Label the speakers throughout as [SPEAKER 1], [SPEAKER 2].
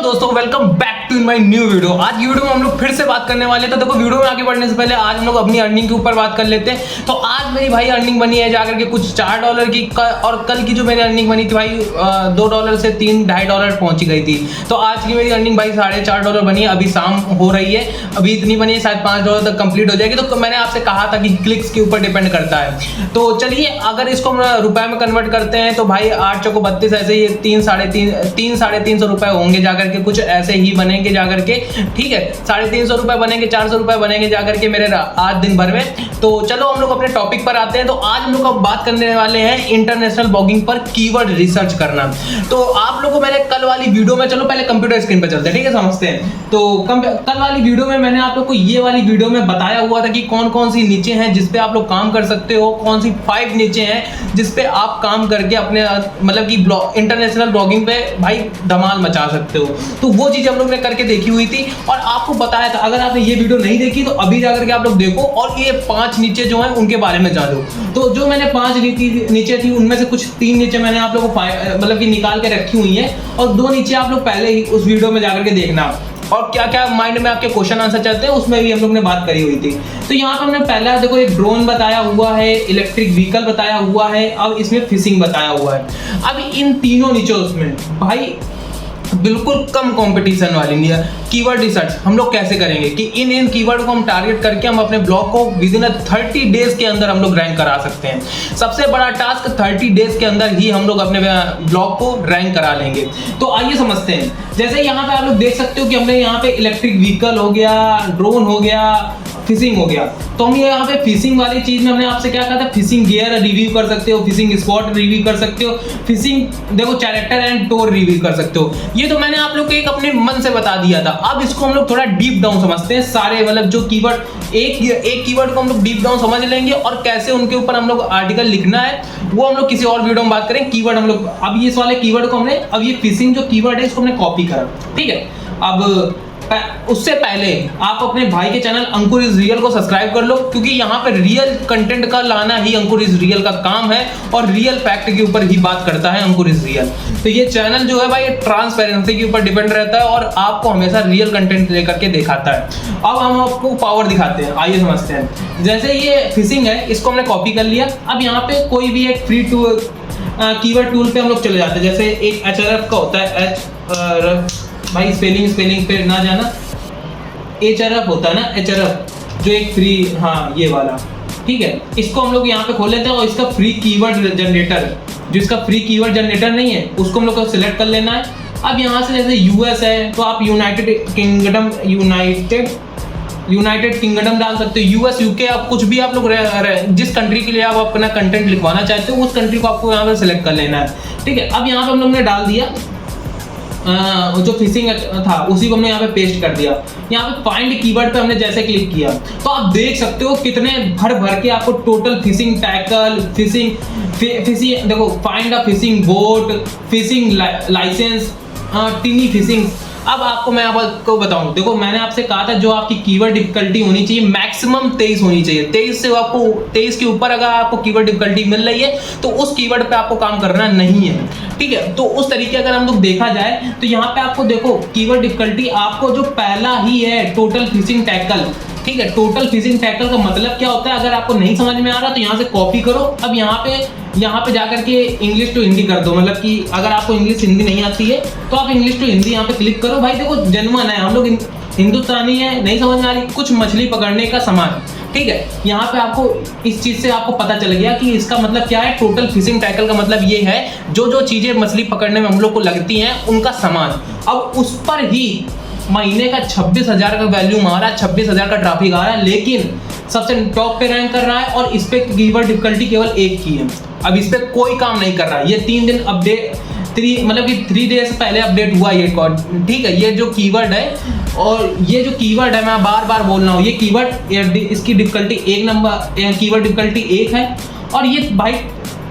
[SPEAKER 1] दोस्तों, welcome back to my new video. आज video में हम लोग फिर से बात करने वाले हैं। तो देखो, वीडियो में आगे बढ़ने से पहले आज हम लोग अपनी अर्निंग के ऊपर बात कर लेते हैं। तो आज मेरी भाई अर्निंग बनी है जाकर के कुछ $4 की, और कल की जो मेरी अर्निंग बनी थी भाई $2 से $3-2.5 पहुंची गई थी। तो आज की मेरी अर्निंग भाई $4.5 बनी है। अभी शाम हो रही है, अभी इतनी बनी है, शायद $5 तक कंप्लीट हो जाएगी। तो मैंने आपसे कहा था कि क्लिक्स के ऊपर डिपेंड करता है। तो चलिए, अगर इसको हम रुपए में कन्वर्ट करते हैं तो भाई 8 चौको 32, ऐसे ही 300-350 रुपए होंगे जाकर के, कुछ ऐसे ही बनेंगे जाकर के। ठीक है, 350 रुपए बनेंगे, 400 रुपए बनेंगे जाकर के मेरे आज दिन भर में। तो चलो हम लोग अपने टॉपिक पर आते हैं। तो आज हम लोग अब बात करने वाले हैं इंटरनेशनल ब्लॉगिंग पर कीवर्ड रिसर्च करना। तो आप लोगों को मैंने कल वाली वीडियो में, चलो पहले कंप्यूटर स्क्रीन पर चलते हैं, ठीक है, समझते हैं। तो कल वाली वीडियो में मैंने आप लोग को ये वाली वीडियो में बताया हुआ था कि कौन कौन सी नीचे हैं जिसपे आप लोग काम कर सकते हो, कौन सी 5 नीचे हैं जिसपे आप काम करके अपने मतलब कि इंटरनेशनल ब्लॉगिंग पे भाई धमाल मचा सकते हो। तो वो चीज हम लोग ने करके देखी हुई थी और आपको बताया था। अगर आपने ये वीडियो नहीं देखी तो अभी जाकर के आप लोग देखो और ये 5 नीचे जो हैं उनके बारे में जानो। तो जो मैंने 5 नीचे थी उनमें से कुछ 3 नीचे मैंने आप लोगों को मतलब कि निकाल के रखी हुई है, और 2 नीचे आप लोग पहले ही उस वीडियो में जाकर के देखना। और क्या क्या माइंड में आपके क्वेश्चन आंसर चाहते हैं उसमें भी हम लोग ने बात करी हुई थी। तो यहाँ पर हमने पहला देखो, एक ड्रोन बताया हुआ है, इलेक्ट्रिक व्हीकल बताया हुआ है, अब इसमें फिशिंग बताया हुआ है। अब इन तीनों नीचे उसमें भाई बिल्कुल कम कंपटीशन वाली नहीं है। कीवर्ड रिसर्च हम लोग कैसे करेंगे कि इन कीवर्ड को हम टारगेट करके हम अपने ब्लॉग को विद इन 30 डेज के अंदर हम लोग रैंक करा सकते हैं। सबसे बड़ा टास्क 30 डेज के अंदर ही हम लोग अपने ब्लॉग को रैंक करा लेंगे। तो आइए समझते हैं। जैसे यहाँ पे आप लोग देख सकते हो कि हमने यहाँ पे इलेक्ट्रिक व्हीकल हो गया, ड्रोन हो गया, फिशिंग हो गया। तो हम ये यहाँ पे फिशिंग वाली चीज में हमने आपसे क्या कहा था, फिशिंग गियर रिव्यू कर सकते हो, फिशिंग स्पॉट रिव्यू कर सकते हो, फिशिंग देखो कैरेक्टर एंड टोर रिव्यू कर सकते हो। ये तो मैंने आप लोग को एक अपने मन से बता दिया था। अब इसको हम लोग थोड़ा डीप डाउन समझते हैं। सारे मतलब जो कीवर्ड, एक कीवर्ड को हम लोग डीप डाउन समझ लेंगे और कैसे उनके ऊपर हम लोग आर्टिकल लिखना है वो हम लोग किसी और वीडियो में बात करें। कीवर्ड हम लोग अब इस वाले कीवर्ड को हमने, अब ये फिशिंग जो कीवर्ड है इसको हमने कॉपी करा, ठीक है। अब उससे पहले आप अपने भाई के चैनल अंकुर इज रियल को सब्सक्राइब कर लो, क्योंकि यहाँ पे रियल कंटेंट का लाना ही अंकुर इज रियल का काम है और रियल फैक्ट के ऊपर ही बात करता है अंकुर इज रियल। तो ये चैनल जो है भाई ट्रांसपेरेंसी के ऊपर डिपेंड रहता है और आपको हमेशा रियल कंटेंट लेकर के दिखाता है। अब हम आपको पावर दिखाते हैं, आइए समझते हैं। जैसे ये फिशिंग है, इसको हमने कॉपी कर लिया। अब यहाँ पे कोई भी एक फ्री टूल कीवर्ड टूल पे हम लोग चले जाते हैं। जैसे एक HRF का होता है, भाई स्पेलिंग पे ना जाना, HRF होता है ना, HRF जो एक फ्री, हाँ ये वाला, ठीक है। इसको हम लोग यहाँ पे खोल लेते हैं और इसका फ्री कीवर्ड जनरेटर, जो इसका फ्री कीवर्ड जनरेटर नहीं है उसको हम लोग को सिलेक्ट कर लेना है। अब यहाँ से जैसे US है तो आप यूनाइटेड किंगडम डाल सकते हो, US UK, आप कुछ भी आप लोग जिस कंट्री के लिए आप अपना कंटेंट लिखवाना चाहते हो उस कंट्री को आपको यहाँ पे सिलेक्ट कर लेना है, ठीक है। अब यहाँ पे हम लोग ने डाल दिया जो फिशिंग था उसी को हमने यहाँ पे पेस्ट कर दिया। यहाँ पे फाइंड कीवर्ड पे हमने जैसे क्लिक किया तो आप देख सकते हो कितने भर के आपको टोटल फिशिंग टैकल, फिशिंग देखो, find a fishing boat, fishing licence, tiny fishing. अब आपको मैं आपको बताऊं, देखो मैंने आपसे कहा था जो आपकी कीवर्ड डिफिकल्टी होनी चाहिए मैक्सिमम 23 होनी चाहिए। 23 से आपको 23 के ऊपर अगर आपको कीवर्ड डिफिकल्टी मिल रही है तो उस कीवर्ड पे आपको काम करना नहीं है, ठीक है। तो उस तरीके अगर हम लोग देखा जाए तो यहाँ पे आपको देखो कीवर्ड डिफिकल्टी आपको जो पहला ही है टोटल फिशिंग टैकल, ठीक है। टोटल फिशिंग टैकल का मतलब क्या होता है, अगर आपको नहीं समझ में आ रहा तो यहाँ से कॉपी करो। अब यहाँ पे जाकर के इंग्लिश टू हिंदी कर दो, मतलब कि अगर आपको इंग्लिश हिंदी नहीं आती है तो आप इंग्लिश टू हिंदी यहाँ पे क्लिक करो। भाई देखो जेन्युइन है, हम लोग हिंदुस्तानी है, नहीं समझ में आ रही, कुछ मछली पकड़ने का सामान, ठीक है। यहाँ पे आपको इस चीज से आपको पता चल गया कि इसका मतलब क्या है। टोटल फिशिंग टैकल का मतलब ये है जो चीजें मछली पकड़ने में हम लोग को लगती हैं उनका सामान। अब उस पर ही महीने का 26,000 का वैल्यू मारा, 26,000 का ट्रैफिक आ रहा है, लेकिन सबसे टॉप पे रैंक कर रहा है और इस पे कीवर्ड डिफिकल्टी केवल 1 की है। अब इस पे कोई काम नहीं कर रहा है। ये 3 दिन अपडेट, मतलब कि 3 डेज पहले अपडेट हुआ ये कोड, ठीक है। ये जो कीवर्ड है और ये जो कीवर्ड है, मैं बार बार बोल रहा हूँ, ये कीवर्ड, इसकी डिफिकल्टी 1 नंबर, कीवर्ड डिफिकल्टी 1 है और ये भाई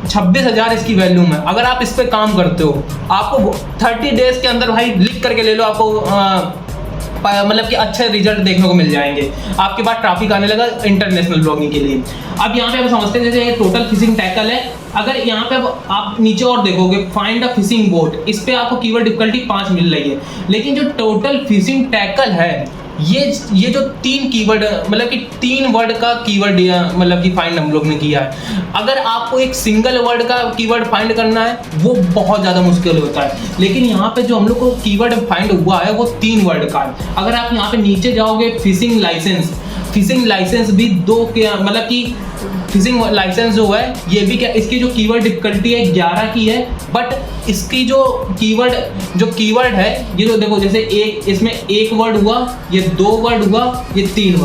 [SPEAKER 1] 26,000 इसकी वैल्यू में। अगर आप इस पे काम करते हो आपको 30 डेज के अंदर भाई लिख करके ले लो, आपको मतलब कि अच्छे रिजल्ट देखने को मिल जाएंगे। आपके पास ट्रैफिक आने लगा इंटरनेशनल ब्लॉगिंग के लिए। अब यहाँ पे आप समझते हैं, जैसे ये टोटल फिशिंग टैकल है, अगर यहाँ पे आप नीचे और देखोगे फाइंड अ फिशिंग बोट, इस पे आपको कीवर्ड डिफिकल्टी 5 मिल रही है। लेकिन जो टोटल फिशिंग टैकल है, ये जो 3 कीवर्ड मतलब कि 3 वर्ड का कीवर्ड मतलब कि फाइंड हम लोग ने किया है। अगर आपको एक सिंगल वर्ड का कीवर्ड फाइंड करना है वो बहुत ज़्यादा मुश्किल होता है, लेकिन यहाँ पे जो हम लोग को कीवर्ड फाइंड हुआ है वो 3 वर्ड का है। अगर आप यहाँ पे नीचे जाओगे फिशिंग लाइसेंस भी 2 के मतलब कि फिशिंग लाइसेंस जो है ये भी क्या, इसकी जो कीवर्ड डिफिकल्टी है 11 की है, बट इसकी जो कीवर्ड है ये जो देखो, जैसे एक इसमें 1 वर्ड हुआ, ये 2 वर्ड हुआ, ये 3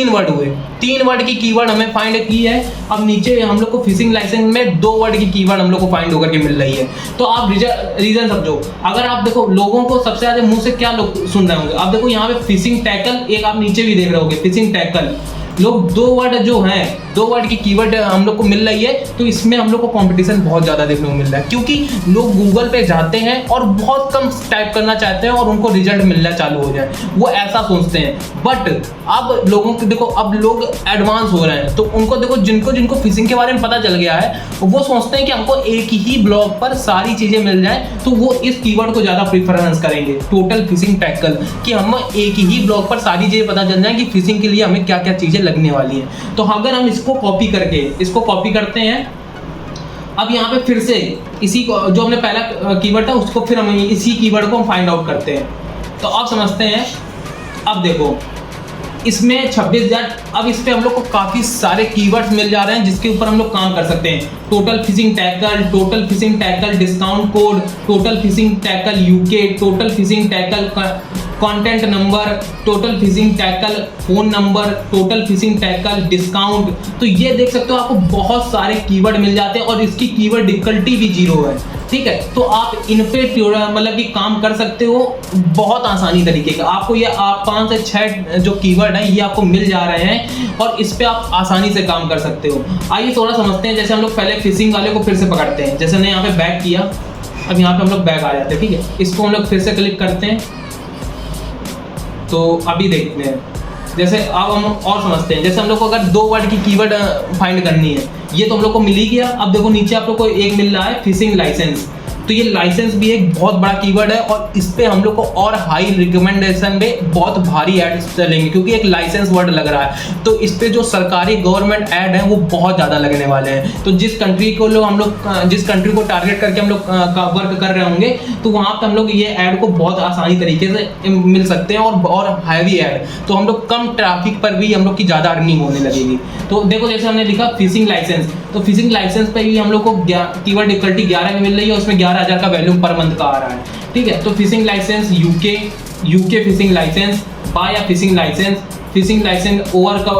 [SPEAKER 1] वर्ड हुए। 3 वर्ड की कीवर्ड हमें फाइंड की है। अब नीचे हम लोग को फिशिंग लाइसेंस में 2 वर्ड की कीवर्ड हम लोग को फाइंड होकर के मिल रही है। तो आप रीजन समझो। अगर आप देखो लोगों को सबसे ज्यादा मुंह से क्या लोग सुन रहे होंगे, आप देखो यहाँ पे फिशिंग टैकल, एक आप नीचे भी देख रहे होंगे फिशिंग टैकल, लोग 2 वर्ड जो हैं, 2 वर्ड की कीवर्ड हम लोग को मिल रही है। तो इसमें हम लोग को कंपटीशन बहुत ज़्यादा देखने को मिल रहा है, क्योंकि लोग गूगल पे जाते हैं और बहुत कम टाइप करना चाहते हैं और उनको रिजल्ट मिलना चालू हो जाए, वो ऐसा सोचते हैं। बट अब लोगों को देखो, अब लोग एडवांस हो रहे हैं, तो उनको देखो जिनको फिशिंग के बारे में पता चल गया है, वो सोचते हैं कि हमको एक ही ब्लॉग पर सारी चीज़ें मिल जाए, तो वो इस कीवर्ड को ज़्यादा प्रीफरेंस करेंगे, टोटल फिशिंग टैकल, कि हम एक ही ब्लॉग पर सारी चीज़ें पता चल जाए कि फिशिंग के लिए हमें क्या क्या चीज़ें लगने वाली हैं। तो अगर हम इसको कॉपी करते हैं, अब यहाँ पे फिर से इसी को जो हमने पहला कीवर्ड था उसको फिर हम इसी कीवर्ड को हम फाइंड आउट करते हैं। तो अब समझते हैं, अब देखो इसमें 26,000, अब इस पे हम लोग को काफ़ी सारे कीवर्ड्स मिल जा रहे हैं जिसके ऊपर हम लोग काम कर सकते हैं। Total fishing tackle discount code, total fishing tackle UK, total fishing tackle content number, total fishing tackle phone number, total fishing tackle discount. तो ये देख सकते हो आपको बहुत सारे कीवर्ड मिल जाते हैं और इसकी कीवर्ड डिफिकल्टी भी 0 है। ठीक है, तो आप इन पे मतलब कि काम कर सकते हो बहुत आसानी तरीके का। आपको ये 5 से 6 जो कीवर्ड है ये आपको मिल जा रहे हैं और इस पे आप आसानी से काम कर सकते हो। आइए थोड़ा समझते हैं। जैसे हम लोग पहले फिशिंग वाले को फिर से पकड़ते हैं। जैसे हमने यहाँ पे बैक किया, अब यहाँ पे हम लोग बैक आ जाते हैं। ठीक है, इसको हम लोग फिर से क्लिक करते हैं। तो अभी देखते हैं, जैसे अब हम और समझते हैं। जैसे हम लोग को अगर 2 वर्ड की कीवर्ड फाइंड करनी है, ये तो हम लोग को मिल ही गया। अब देखो नीचे आप लोग को एक मिल रहा है फिशिंग लाइसेंस, तो ये लाइसेंस भी एक बहुत बड़ा कीवर्ड है और इस पे हम लोग को और हाई रिकमेंडेशन में बहुत भारी एड्स चलेंगे, क्योंकि एक लाइसेंस वर्ड लग रहा है। तो इस पे जो सरकारी गवर्नमेंट ऐड है वो बहुत ज़्यादा लगने वाले हैं। तो जिस कंट्री को टारगेट करके हम लोग वर्क कर रहे होंगे, तो वहाँ पे हम लोग ये ऐड को बहुत आसानी तरीके से मिल सकते हैं और हैवी ऐड, तो हम लोग कम ट्रैफिक पर भी हम लोग की ज़्यादा अर्निंग होने लगेगी। तो देखो जैसे हमने लिखा फिशिंग लाइसेंस, तो फिशिंग लाइसेंस पे भी हम लोग को कीवर्ड डिफिकल्टी 11 की मिल रही है और उसमें 11,000 का वैल्यू पर मंथ का आ रहा है। ठीक है, तो fishing licence UK fishing licence, buy या फिशिंग लाइसेंस ओवर का,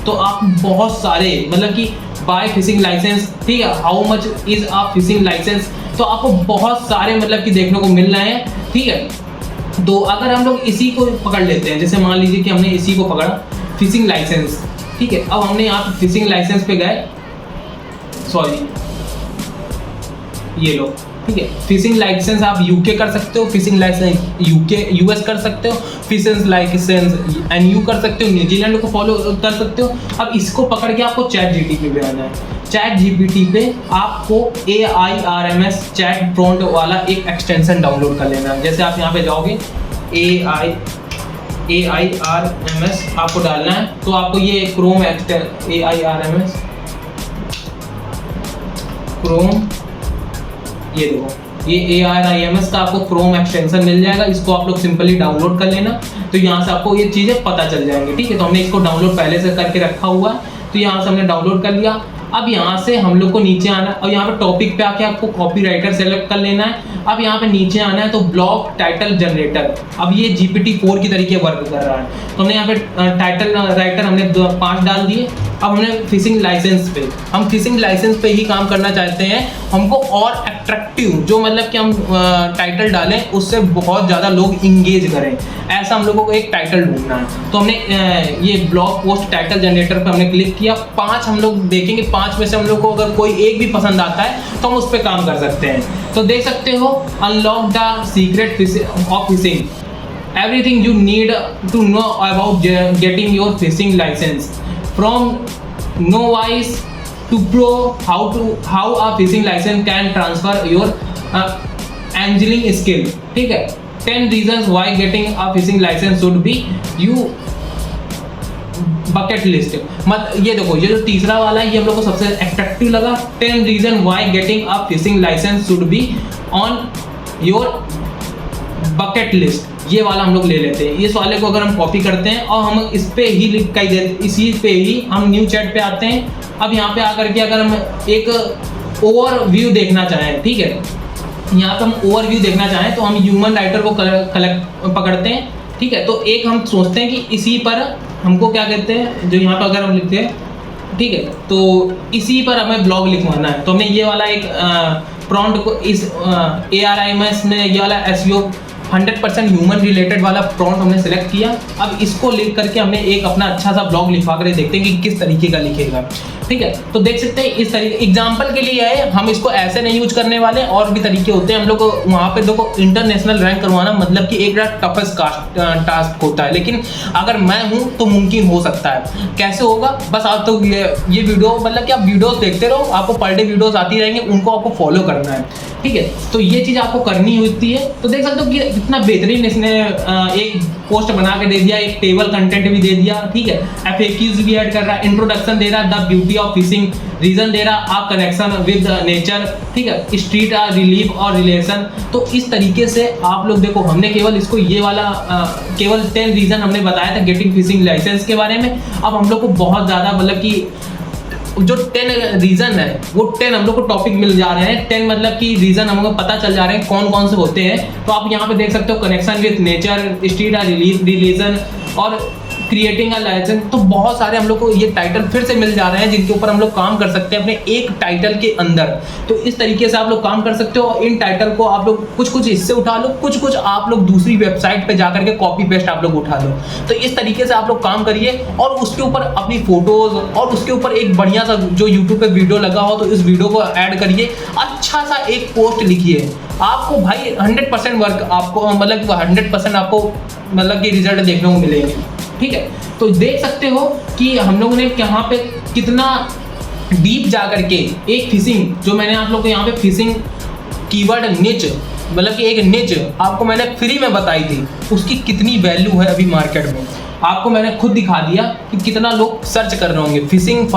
[SPEAKER 1] तो आप बहुत सारे मतलब कि बाय फिशिंग लाइसेंस, ठीक है, how much is a fishing licence, तो आपको बहुत सारे मतलब कि देखने को मिल रहे हैं। ठीक है, तो अगर हम लोग इसी को पकड़ लेते हैं, जैसे मान लीजिए कि हमने इसी को पकड़ा फिशिंग लाइसेंस। ठीक है, अब हमने यहाँ पे फिशिंग लाइसेंस पे गए, सॉरी ये लो। ठीक है, फिशिंग लाइसेंस आप यूके कर सकते हो, फिशिंग लाइसेंस यूएस कर सकते हो, फिशिंग लाइसेंस एनयू कर सकते हो, न्यूजीलैंड को फॉलो कर सकते हो। अब इसको पकड़ के आपको चैट जीपीटी पे आना है। चैट जीपीटी पे आपको AIRMS चैट प्रॉम्प्ट वाला एक एक्सटेंशन डाउनलोड कर लेना है। जैसे आप यहाँ पे जाओगे AIRMS आपको डालना है, तो आपको ये क्रोम AIRMS ये देखो, ये AIRMS का आपको क्रोम एक्सटेंशन मिल जाएगा। इसको आप लोग सिंपली डाउनलोड कर लेना, तो यहाँ से आपको ये चीज़ें पता चल जाएंगी। ठीक है, तो हमने इसको डाउनलोड पहले से करके रखा हुआ है, तो यहाँ से हमने डाउनलोड कर लिया। अब यहाँ से हम लोग को नीचे आना है और यहाँ पे टॉपिक पे आके आपको कॉपीराइटर सेलेक्ट कर लेना है। अब यहाँ पे नीचे आना है तो ब्लॉग टाइटल जनरेटर, अब ये GPT-4 की तरीके वर्क कर रहा है। तो हमने यहाँ पे टाइटल राइटर हमने 5 डाल दिए। अब हमने फिशिंग लाइसेंस पे ही काम करना चाहते हैं। हमको और अट्रैक्टिव जो मतलब कि हम टाइटल डालें उससे बहुत ज़्यादा लोग इंगेज करें, ऐसा हम लोगों को एक टाइटल ढूंढना है। तो हमने ये ब्लॉग पोस्ट टाइटल जनरेटर पे हमने क्लिक किया। 5 हम लोग देखेंगे, 5 में से हम लोग को अगर कोई एक भी पसंद आता है तो हम उस पर काम कर सकते हैं। तो देख सकते हो, unlock the secret of fishing, everything you need to know about getting your fishing license, from novice to pro, how a fishing license can transfer your angling skill. ठीक है, 10 reasons why getting a fishing license should be you bucket list. मत ये देखो, ये जो तीसरा वाला है ये हम लोग को सबसे अट्रैक्टिव लगा। 10 reason why getting a fishing licence should be on your bucket list, ये वाला हम लोग ले लेते हैं। इस वाले को अगर हम कॉपी करते हैं और हम इस पे ही लिख कर देते, इसी पे ही हम न्यू चैट पे आते हैं। अब यहाँ पे आकर के अगर हम एक ओवरव्यू देखना चाहें, ठीक है, यहाँ पे हम ओवरव्यू देखना चाहें तो हम ह्यूमन राइटर को पकड़ते हैं, ठीक है। तो एक हम सोचते हैं कि इसी पर हमको क्या कहते हैं, जो यहाँ पर अगर हम लिखते हैं, ठीक है, तो इसी पर हमें ब्लॉग लिखवाना है। तो हमने ये वाला एक प्रॉम्प्ट को इस ARIMS ने ये वाला SEO 100% ह्यूमन रिलेटेड वाला प्रॉम्प्ट हमने सेलेक्ट किया। अब इसको लिख करके हमने एक अपना अच्छा सा ब्लॉग लिखवा कर देखते हैं कि किस तरीके का लिखेगा, ठीक है। तो देख सकते हैं इस तरीके, एग्जाम्पल के लिए है, हम इसको ऐसे नहीं यूज करने वाले, और भी तरीके होते हैं। हम लोग को वहाँ पे देखो इंटरनेशनल रैंक करवाना मतलब कि एक टफेस्ट टास्क होता है, लेकिन अगर मैं हूँ तो मुमकिन हो सकता है। कैसे होगा, बस आप तो ये वीडियो मतलब कि आप वीडियोस देखते रहो, आपको पर डे वीडियोस आती रहेंगे, उनको आपको फॉलो करना है, ठीक है। तो ये चीज़ आपको करनी होती है। तो देख सकते हो कि इतना बेहतरीन इसने एक पोस्ट बना के दे दिया, एक टेबल कंटेंट भी दे दिया, ठीक है। FAQs भी ऐड कर रहा है, इंट्रोडक्शन दे रहा है, the beauty of fishing, reason दे रहा है, आ कनेक्शन विद नेचर, ठीक है, स्ट्रीट रिलीफ और रिलेशन। तो इस तरीके से आप लोग देखो, हमने केवल इसको ये वाला केवल 10 रीजन हमने बताया था गेटिंग फिशिंग लाइसेंस के बारे में। अब हम लोग को बहुत ज़्यादा मतलब कि जो 10 रीजन है वो 10 हम लोग को टॉपिक मिल जा रहे हैं। 10 मतलब कि रीजन हम लोग को पता चल जा रहे हैं कौन कौन से होते हैं। तो आप यहाँ पे देख सकते हो, connection with nature, street religion और क्रिएटिंग अ लाइसेंस। तो बहुत सारे हम लोग को ये टाइटल फिर से मिल जा रहे हैं जिनके ऊपर हम लोग काम कर सकते हैं अपने एक टाइटल के अंदर। तो इस तरीके से आप लोग काम कर सकते हो। इन टाइटल को आप लोग कुछ इससे उठा लो, कुछ आप लोग दूसरी वेबसाइट पे जाकर के कॉपी पेस्ट आप लोग उठा लो। तो इस तरीके से आप लोग काम करिए और उसके ऊपर अपनी फोटोज और उसके ऊपर एक बढ़िया सा जो यूट्यूब पे वीडियो लगा हो तो इस वीडियो को ऐड करिए, अच्छा सा एक पोस्ट लिखिए। आपको भाई 100% वर्क आपको मतलब 100% आपको मतलब कि रिजल्ट देखने को मिलेंगे, ठीक है। तो देख सकते हो कि हम लोगों ने यहाँ पे कितना डीप जा करके एक फिशिंग, जो मैंने आप लोग को यहाँ पे फिशिंग कीवर्ड निच मतलब कि एक निच आपको मैंने फ्री में बताई थी, उसकी कितनी वैल्यू है अभी मार्केट में। आपको मैंने खुद दिखा दिया कि कितना लोग सर्च कर रहे होंगे फिशिंग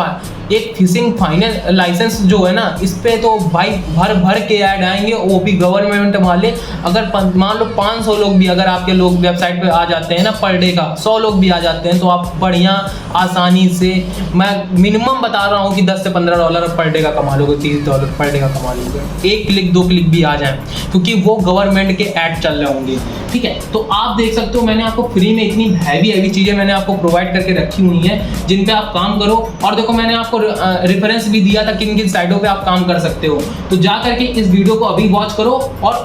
[SPEAKER 1] एक फिशिंग फाइनल लाइसेंस जो है ना, इस पे तो भाई भर के ऐड आएंगे, वो भी गवर्नमेंट वाले। अगर मान लो 500 लोग भी अगर आपके लोग वेबसाइट पे आ जाते हैं ना पर डे का, 100 लोग भी आ जाते हैं तो आप बढ़िया आसानी से, मैं मिनिमम बता रहा हूँ कि $10 से $15 पर डे का कमा लोगे, $30 पर डे का कमा लोगे। 1 क्लिक 2 क्लिक भी आ जाए, क्योंकि वो गवर्नमेंट के ऐड चल रहे होंगे, ठीक है। तो आप देख सकते हो मैंने आपको फ्री में इतनी हैवी चीज़ें मैंने आपको प्रोवाइड करके रखी हुई हैं जिन पे आप काम करो। और देखो मैंने आपको रेफरेंस भी दिया था किन किन साइटों पे आप काम कर सकते हो। तो जा करके इस वीडियो को अभी वॉच करो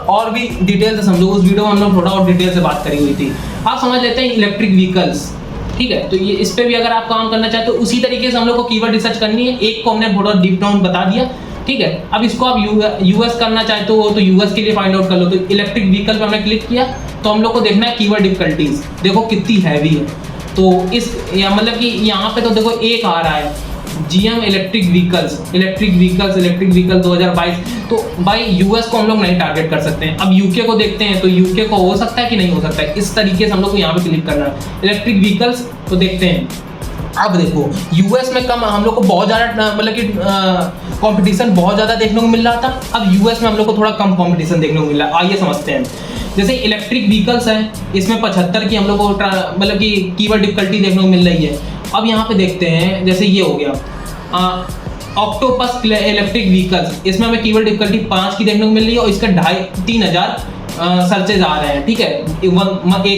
[SPEAKER 1] और भी डिटेल से समझो। उस वीडियो में हम लोग थोड़ा और डिटेल से बात करी हुई थी। आप समझ लेते हैं इलेक्ट्रिक व्हीकल्स, ठीक है। तो ये इस पे भी अगर आप काम करना चाहते हो उसी तरीके से हम लोग को कीवर्ड रिसर्च करनी है। एक को हमने थोड़ा डीप डाउन बता दिया, ठीक है। अब इसको आप यूएस करना चाहते हो तो यूएस के लिए फाइंड आउट कर लो। तो इलेक्ट्रिक व्हीकल पे हमने क्लिक किया तो हम लोग को देखना है कीवर्ड डिफिकल्टीज, देखो कितनी हैवी है। तो इस मतलब कि यहाँ पे तो देखो एक आ रहा है GM इलेक्ट्रिक व्हीकल 2022। तो भाई यूएस को हम लोग नहीं टारगेट कर सकते हैं। अब यूके को देखते हैं तो यूके को हो सकता है कि नहीं हो सकता है। इस तरीके से हम लोग को यहाँ पे क्लिक करना है इलेक्ट्रिक व्हीकल्स। तो देखते हैं, अब देखो यूएस में कम हम लोग को बहुत ज़्यादा मतलब कि कंपटीशन बहुत ज़्यादा देखने को मिल रहा था। अब यूएस में हम लोग को थोड़ा कम कंपटीशन देखने को मिल रहा है। आइए समझते हैं। जैसे इलेक्ट्रिक व्हीकल्स हैं, इसमें 75 की हम लोग को मतलब कि कीवर्ड डिफिकल्टी देखने को मिल रही है। अब यहाँ पे देखते हैं, जैसे ये हो गया ऑक्टोपस इलेक्ट्रिक व्हीकल्स, इसमें हमें कीवर्ड डिफिकल्टी 5 की देखने को मिल रही है और इसका 2,500-3 हज़ार सर्चेज आ रहे हैं, ठीक है, एक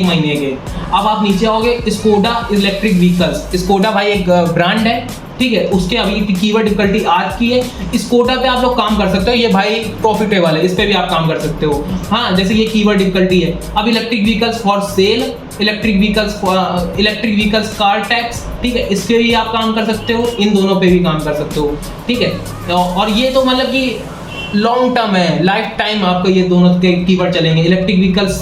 [SPEAKER 1] महीने के। अब आप नीचे आओगे स्कोडा इलेक्ट्रिक व्हीकल्स। स्कोडा भाई एक ब्रांड है, ठीक है, उसके अभी कीवर्ड डिफिकल्टी 8 की है। स्कोडा पे आप लोग काम कर सकते हो, ये भाई प्रॉफिटेबल है, इस पे भी आप काम कर सकते हो। हाँ, जैसे ये कीवर्ड डिफिकल्टी है। अब electric vehicles for sale, electric vehicles car tax, ठीक है, इस पे भी आप काम कर सकते हो। इन दोनों पे भी काम कर सकते हो, ठीक है। और ये तो मतलब कि लॉन्ग टर्म है, लाइफ टाइम आपको ये दोनों के कीवर्ड चलेंगे। इलेक्ट्रिक व्हीकल्स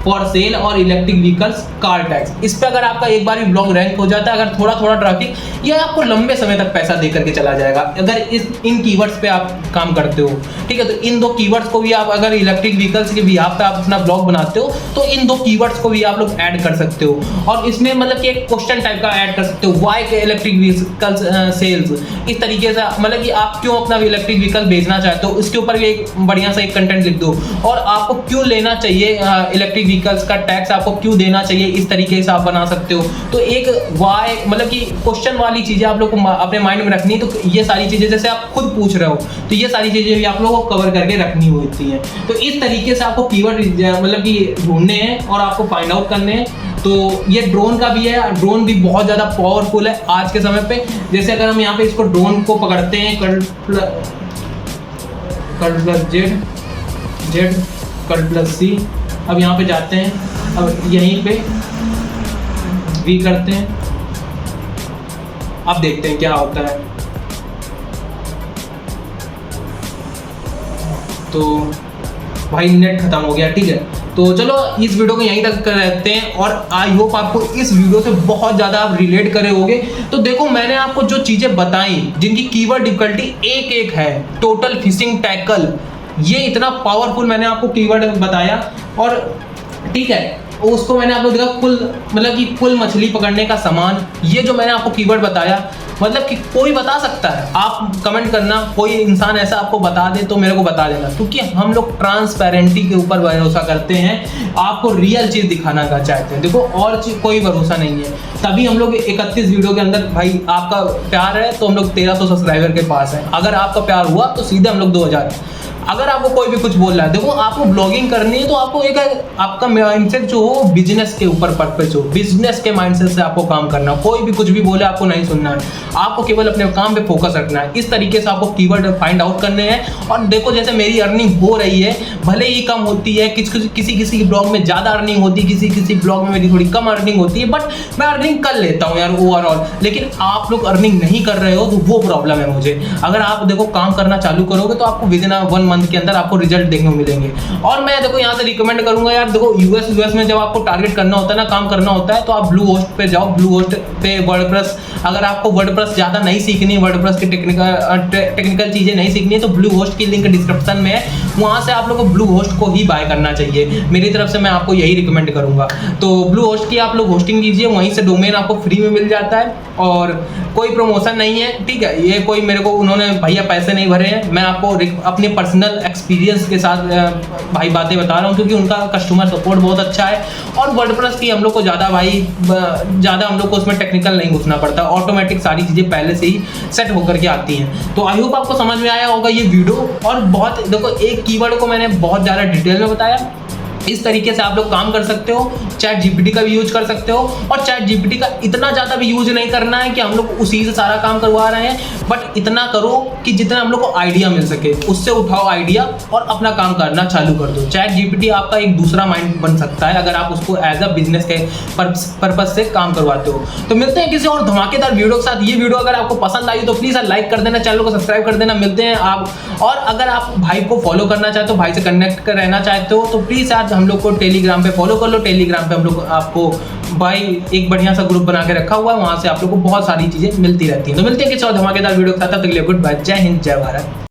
[SPEAKER 1] फॉर सेल और इलेक्ट्रिक व्हीकल्स कार टैक्स। इस पे अगर आपका एक बार भी ब्लॉग रैंक हो जाता है, अगर थोड़ा थोड़ा ट्रैफिक, ये आपको लंबे समय तक पैसा दे करके चला जाएगा अगर इन कीवर्ड्स पे आप काम करते हो। ठीक है, तो इन दो कीवर्ड्स को भी आप अगर इलेक्ट्रिक व्हीकल्स के बिहाफ पे आप अपना ब्लॉग बनाते हो तो इन दो कीवर्ड्स को भी आप लोग ऐड कर सकते हो, और इसमें मतलब कि एक क्वेश्चन टाइप का ऐड कर सकते हो, व्हाई इलेक्ट्रिक व्हीकल्स सेल्स। इस तरीके से मतलब कि आप क्यों अपना इलेक्ट्रिक व्हीकल बेचना चाहते हो, इसके ऊपर भी एक बढ़िया सा एक कंटेंट लिख दो, और आपको क्यों लेना चाहिए इलेक्ट्रिक व्हीकल्स का टैक्स, आपको क्यों देना चाहिए, इस तरीके से आप बना सकते हो। तो एक वाई मतलब कि क्वेश्चन वाली चीजें आप लोग को अपने माइंड में रखनी है। तो ये सारी चीजें जैसे आप खुद पूछ रहे हो तो ये सारी चीजें भी आप लोगों को कवर करके रखनी होती हैं। तो इस तरीके से आपको कीवर्ड मतलब कि ढूंढने हैं और आपको फाइंड आउट करने हैं। तो ये ड्रोन का भी है, ड्रोन भी बहुत ज़्यादा पावरफुल है आज के समय पे। जैसे अगर हम यहाँ पे इसको ड्रोन को पकड़ते हैं, Ctrl+Z अब यहाँ पे जाते हैं, अब यहीं पे वी करते हैं, अब देखते हैं क्या होता है। तो भाई नेट खत्म हो गया। ठीक है, तो चलो इस वीडियो को यहीं तक रहते हैं, और आई होप आपको इस वीडियो से बहुत ज़्यादा आप रिलेट करे होगे। तो देखो, मैंने आपको जो चीज़ें बताई जिनकी कीवर्ड डिफिकल्टी एक एक है, टोटल फिशिंग टैकल, ये इतना पावरफुल मैंने आपको कीवर्ड बताया। और ठीक है, उसको मैंने आपको देखा कुल मतलब कि कुल मछली पकड़ने का सामान, ये जो मैंने आपको कीवर्ड बताया, मतलब कि कोई बता सकता है, आप कमेंट करना, कोई इंसान ऐसा आपको बता दे तो मेरे को बता देना, क्योंकि हम लोग ट्रांसपेरेंटी के ऊपर भरोसा करते हैं, आपको रियल चीज़ दिखाना का चाहते हैं। देखो, और कोई भरोसा नहीं है, तभी हम लोग 31 वीडियो के अंदर, भाई आपका प्यार है तो हम लोग 1300 सब्सक्राइबर के पास हैं, अगर आपका प्यार हुआ तो सीधे हम लोग 2000। अगर आपको कोई भी कुछ बोल रहा है, देखो आपको ब्लॉगिंग करनी है तो आपको एक आपका माइंडसेट जो हो बिजनेस के ऊपर पर्पस हो, बिजनेस के माइंडसेट से आपको काम करना, कोई भी कुछ भी बोले आपको नहीं सुनना है, आपको केवल अपने काम पे फोकस रखना है। इस तरीके से आपको कीवर्ड फाइंड आउट करने हैं। और देखो, जैसे मेरी अर्निंग हो रही है, भले ही कम होती है, किसी ब्लॉग में ज़्यादा अर्निंग होती है, किसी ब्लॉग में मेरी थोड़ी कम अर्निंग होती है, बट मैं अर्निंग कर लेता हूँ यार ओवरऑल। लेकिन आप लोग अर्निंग नहीं कर रहे हो तो वो प्रॉब्लम है मुझे। अगर आप देखो काम करना चालू करोगे तो आपको विदिन 1 मंथ के अंदर आपको रिजल्ट देखने को मिलेंगे। और मैं देखो यहाँ से रिकमेंड करूंगा यार, देखो यूएस में जब आपको टारगेट करना होता है ना, काम करना होता है, तो आप ब्लू होस्ट पे जाओ। ब्लू होस्ट पे वर्डप्रेस, अगर आपको वर्डप्रेस ज़्यादा नहीं सीखनी है, वर्डप्रेस की टेक्निकल चीज़ें नहीं सीखनी है, तो ब्लू होस्ट की लिंक डिस्क्रिप्शन में है, वहाँ से आप लोग को ब्लू होस्ट को ही बाय करना चाहिए। मेरी तरफ से मैं आपको यही रिकमेंड करूँगा। तो ब्लू होस्ट की आप लोग होस्टिंग कीजिए, वहीं से डोमेन आपको फ्री में मिल जाता है, और कोई प्रमोशन नहीं है। ठीक है, ये कोई मेरे को उन्होंने भैया पैसे नहीं भरे हैं, मैं आपको अपने पर्सनल एक्सपीरियंस के साथ भाई बातें बता रहा हूँ, क्योंकि उनका कस्टमर सपोर्ट बहुत अच्छा है। और वर्डप्रेस की हम लोग को ज़्यादा हम लोग को उसमें टेक्निकल नहीं घुसना पड़ता, ऑटोमेटिक सारी चीज़ें पहले से ही सेट होकर के आती हैं। तो आई होप आपको समझ में आया होगा ये वीडियो। और बहुत देखो, एक कीवर्ड को मैंने बहुत ज़्यादा डिटेल में बताया। इस तरीके से आप लोग काम कर सकते हो। चैट जीपीटी का भी यूज कर सकते हो, और चैट जीपीटी का इतना ज़्यादा भी यूज नहीं करना है कि हम लोग उसी से सारा काम करवा रहे हैं, बट इतना करो कि जितना हम लोग को आइडिया मिल सके, उससे उठाओ आइडिया और अपना काम करना चालू कर दो। चैट जीपीटी आपका एक दूसरा माइंड बन सकता है अगर आप उसको एज अ बिजनेस के पर्पज से काम करवाते हो। तो मिलते हैं किसी और धमाकेदार वीडियो के साथ। ये वीडियो अगर आपको पसंद आई तो प्लीज़ लाइक कर देना, चैनल को सब्सक्राइब कर देना। मिलते हैं आप, और अगर आप भाई को फॉलो करना चाहते हो, भाई से कनेक्ट रहना चाहते हो, तो प्लीज़ यार हम लोग को टेलीग्राम पे फॉलो कर लो। टेलीग्राम पे हम लोग आपको भाई एक बढ़िया सा ग्रुप बना के रखा हुआ है, वहां से आप लोग को बहुत सारी चीजें मिलती रहती हैं। तो मिलते हैं किसी और धमाकेदार वीडियो के साथ, तब तक के लिए गुड बाय, जय हिंद, जय भारत।